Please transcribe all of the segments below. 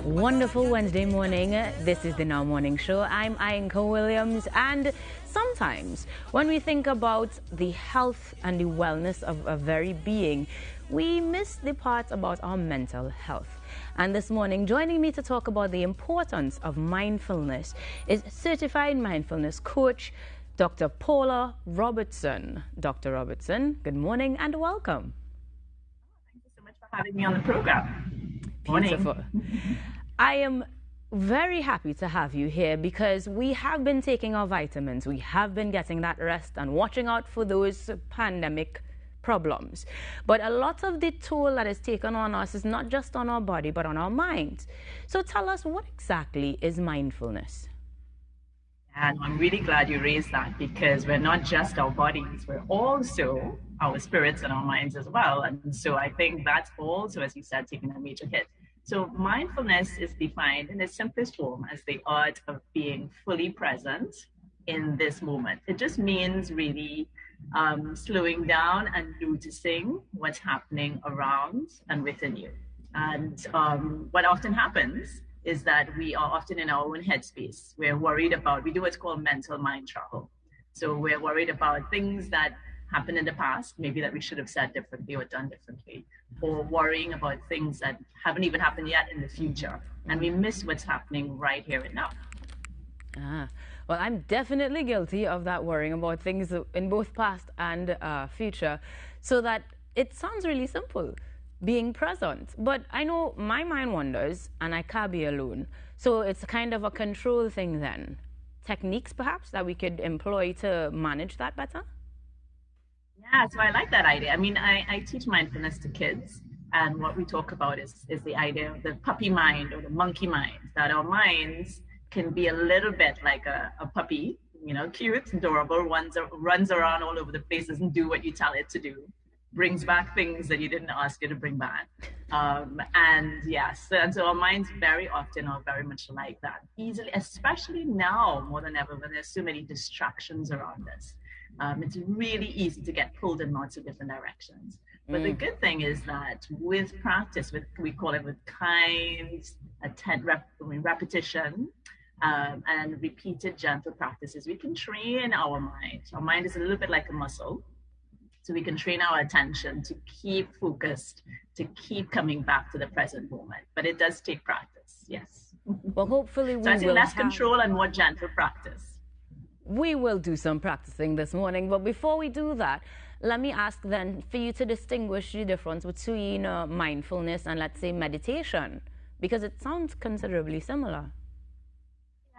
Wonderful Wednesday morning. This is the Now Morning Show. I'm Ainka Williams, and sometimes when we think about the health and the wellness of a very being, we miss the part about our mental health. And this morning, joining me to talk about the importance of mindfulness is certified mindfulness coach, Dr. Paula Robertson. Dr. Robertson, good morning and welcome. Thank you so much for having me on the program. Beautiful. I am very happy to have you here because we have been taking our vitamins. We have been getting that rest and watching out for those pandemic problems. But a lot of the toll that is taken on us is not just on our body, but on our mind. So tell us, what exactly is mindfulness? And I'm really glad you raised that, because we're not just our bodies, we're also our spirits and our minds as well. And so I think that's also, as you said, taking a major hit. So mindfulness is defined in its simplest form as the art of being fully present in this moment. It just means really slowing down and noticing what's happening around and within you. And what often happens is that we are often in our own headspace. We're worried about, we do what's called mental mind travel. So we're worried about things that happened in the past, maybe that we should have said differently or done differently, or worrying about things that haven't even happened yet in the future. And we miss what's happening right here and now. Well, I'm definitely guilty of that, worrying about things in both past and future, so that it sounds really simple, being present. But I know my mind wanders and I can't be alone. So it's kind of a control thing then. Techniques perhaps that we could employ to manage that better? Yeah, so I like that idea. I mean, I teach mindfulness to kids, and what we talk about is the idea of the puppy mind or the monkey mind, that our minds can be a little bit like a puppy, you know, cute, adorable, runs around all over the place, doesn't do what you tell it to do, brings back things that you didn't ask it to bring back. And yes, and so our minds very often are very much like that, easily, especially now more than ever when there's so many distractions around us. It's really easy to get pulled in lots of different directions. But the good thing is that with practice, we call it with kind, repetition, and repeated gentle practices, we can train our mind. Our mind is a little bit like a muscle. So we can train our attention to keep focused, to keep coming back to the present moment. But it does take practice, yes. Well, hopefully we so I say will less control and more gentle practice. We will do some practicing this morning, but before we do that, let me ask then for you to distinguish the difference between mindfulness and, let's say, meditation, because it sounds considerably similar.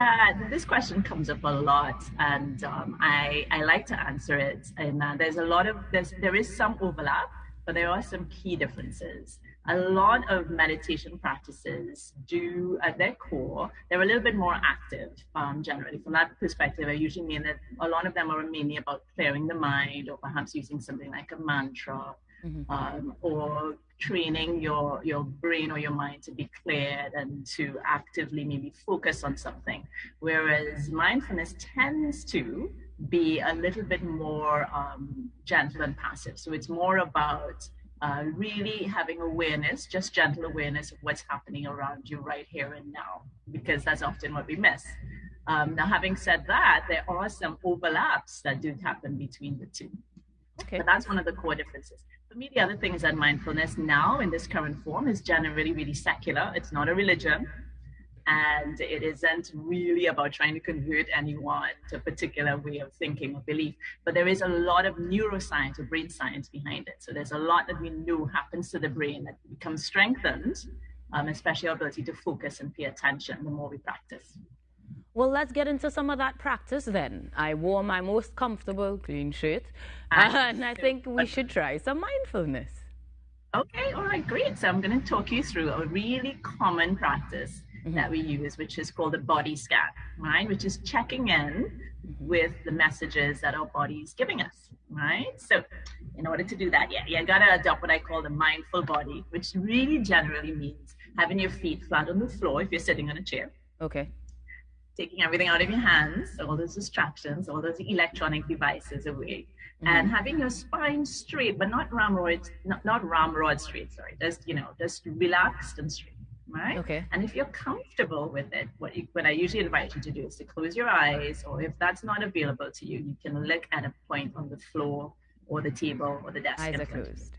Yeah, this question comes up a lot, and I like to answer it. And there is some overlap, but there are some key differences. A lot of meditation practices do, at their core, they're a little bit more active, generally. From that perspective, I usually mean that a lot of them are mainly about clearing the mind, or perhaps using something like a mantra, or training your brain or your mind to be cleared and to actively maybe focus on something. Whereas mindfulness tends to be a little bit more gentle and passive. So it's more about really having awareness, just gentle awareness of what's happening around you right here and now, because that's often what we miss. Now, having said that, there are some overlaps that do happen between the two. Okay. But that's one of the core differences. For me, the other thing is that mindfulness now in this current form is generally really secular. It's not a religion. And it isn't really about trying to convert anyone to a particular way of thinking or belief. But there is a lot of neuroscience or brain science behind it. So there's a lot that we know happens to the brain that becomes strengthened, especially our ability to focus and pay attention the more we practice. Well, let's get into some of that practice then. I wore my most comfortable clean shirt, and I think we should try some mindfulness. Okay, all right, great. So I'm going to talk you through a really common practice that we use, which is called the body scan, right? Which is checking in with the messages that our body is giving us, right? So in order to do that, you got to adopt what I call the mindful body, which really generally means having your feet flat on the floor if you're sitting on a chair. Okay. Taking everything out of your hands, all those distractions, all those electronic devices away, and having your spine straight, but not ramrod straight, sorry, just relaxed and straight. right? Okay. And if you're comfortable with it, what I usually invite you to do is to close your eyes, or if that's not available to you, you can look at a point on the floor or the table or the desk Eyes in are front of you. closed.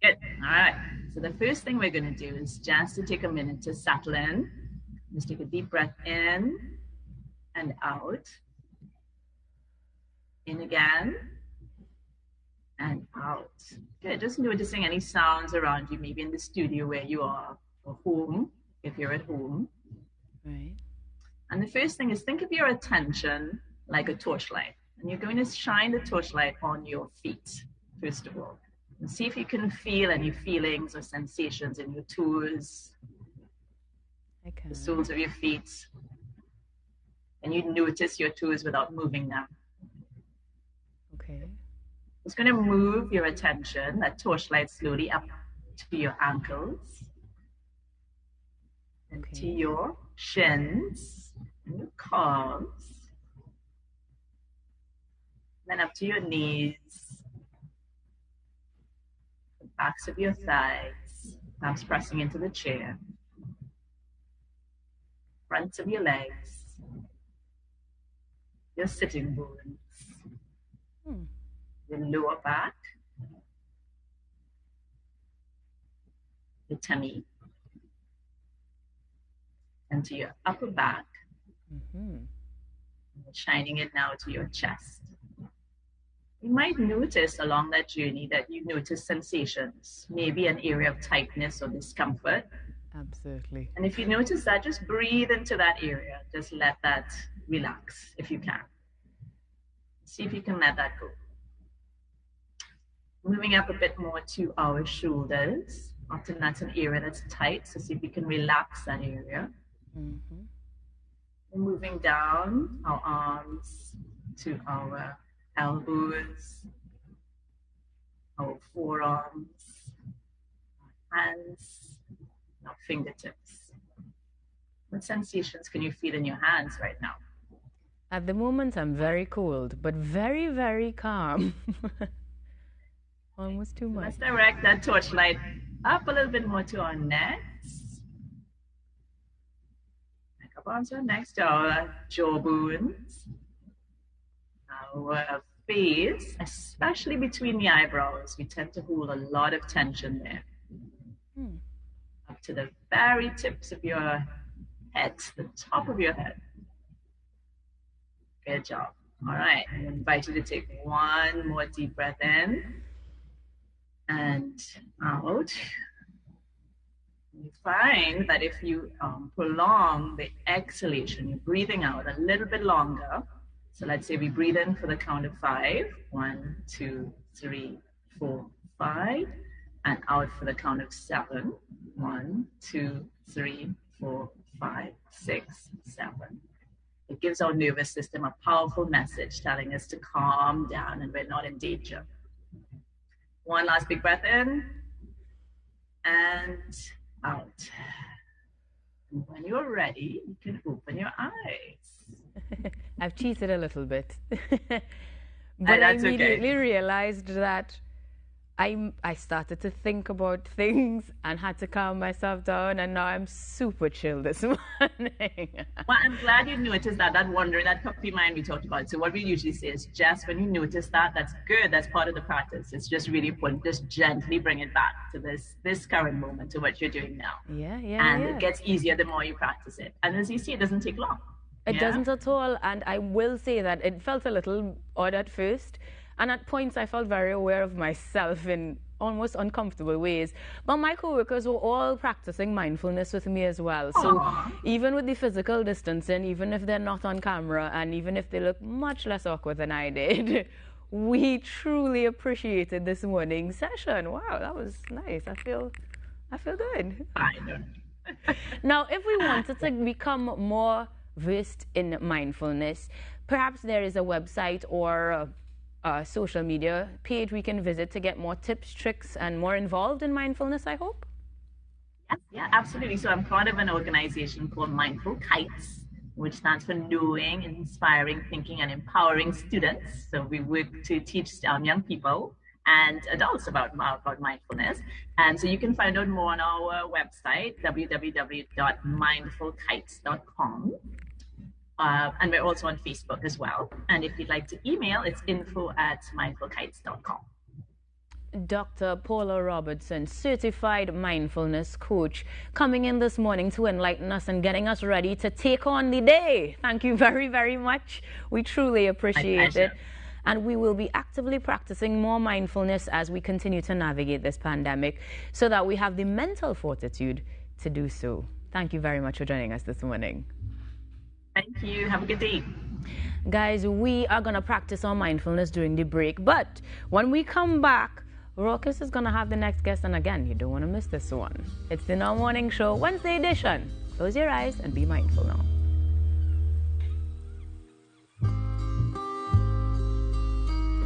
Okay, good. All right. So the first thing we're going to do is just to take a minute to settle in. Just take a deep breath in and out. In again and out. Good. Just noticing any sounds around you, maybe in the studio where you are, or home, if you're at home. Right. And the first thing is think of your attention like a torchlight. And you're going to shine the torchlight on your feet, first of all. And see if you can feel any feelings or sensations in your toes, I can. the soles of your feet. And you notice your toes without moving them. Okay. It's going to move your attention, that torchlight, slowly up to your ankles, and Okay. to your shins and your calves, then up to your knees, the backs of your thighs, perhaps pressing into the chair, fronts of your legs, your sitting bones, your lower back, your tummy, and to your upper back, shining it now to your chest. You might notice along that journey that you notice sensations, maybe an area of tightness or discomfort. Absolutely. And if you notice that, just breathe into that area. Just let that relax if you can. See if you can let that go. Moving up a bit more to our shoulders. Often that's an area that's tight, so see if you can relax that area. And moving down our arms to our elbows, our forearms, our hands, our fingertips. What sensations can you feel in your hands right now? At the moment, I'm very cold, but very, very calm. Almost too much. Let's direct that torchlight up a little bit more to our necks. Neck up onto our necks, to our jaw bones, our face, especially between the eyebrows. We tend to hold a lot of tension there. Up to the very tips of your head, the top of your head. Good job. All right, I invite you to take one more deep breath in and out. You find that if you prolong the exhalation, you're breathing out a little bit longer. So let's say we breathe in for the count of 5. 1, 2, 3, 4, 5. And out for the count of 7. 1, 2, 3, 4, 5, 6, 7. It gives our nervous system a powerful message telling us to calm down and we're not in danger. One last big breath in and out. And when you're ready, you can open your eyes. I've cheated a little bit. But I immediately realized that I started to think about things and had to calm myself down, and now I'm super chill this morning. Well, I'm glad you noticed that wandering, that puppy mind we talked about. So what we usually say is just when you notice that, that's good. That's part of the practice. It's just really important. Just gently bring it back to this current moment, to what you're doing now. And it gets easier the more you practice it. And as you see, it doesn't take long. It doesn't at all. And I will say that it felt a little odd at first. And at points, I felt very aware of myself in almost uncomfortable ways. But my coworkers were all practicing mindfulness with me as well. So even with the physical distancing, even if they're not on camera, and even if they look much less awkward than I did, we truly appreciated this morning's session. Wow, that was nice. I feel good. I know. Now, if we wanted to become more versed in mindfulness, perhaps there is a website or a social media page we can visit to get more tips, tricks, and more involved in mindfulness, I hope? Yes, yeah, absolutely. So I'm part of an organization called Mindful Kites, which stands for Knowing, Inspiring, Thinking, and Empowering Students. So we work to teach young people and adults about mindfulness. And so you can find out more on our website, www.mindfulkites.com. And we're also on Facebook as well. And if you'd like to email, it's info@mindfulkites.com. Dr. Paula Robertson, certified mindfulness coach, coming in this morning to enlighten us and getting us ready to take on the day. Thank you very, very much. We truly appreciate it. And we will be actively practicing more mindfulness as we continue to navigate this pandemic so that we have the mental fortitude to do so. Thank you very much for joining us this morning. Thank you. Have a good day. Guys, we are going to practice our mindfulness during the break. But when we come back, Raucous is going to have the next guest. And again, you don't want to miss this one. It's the Now Morning Show, Wednesday edition. Close your eyes and be mindful now.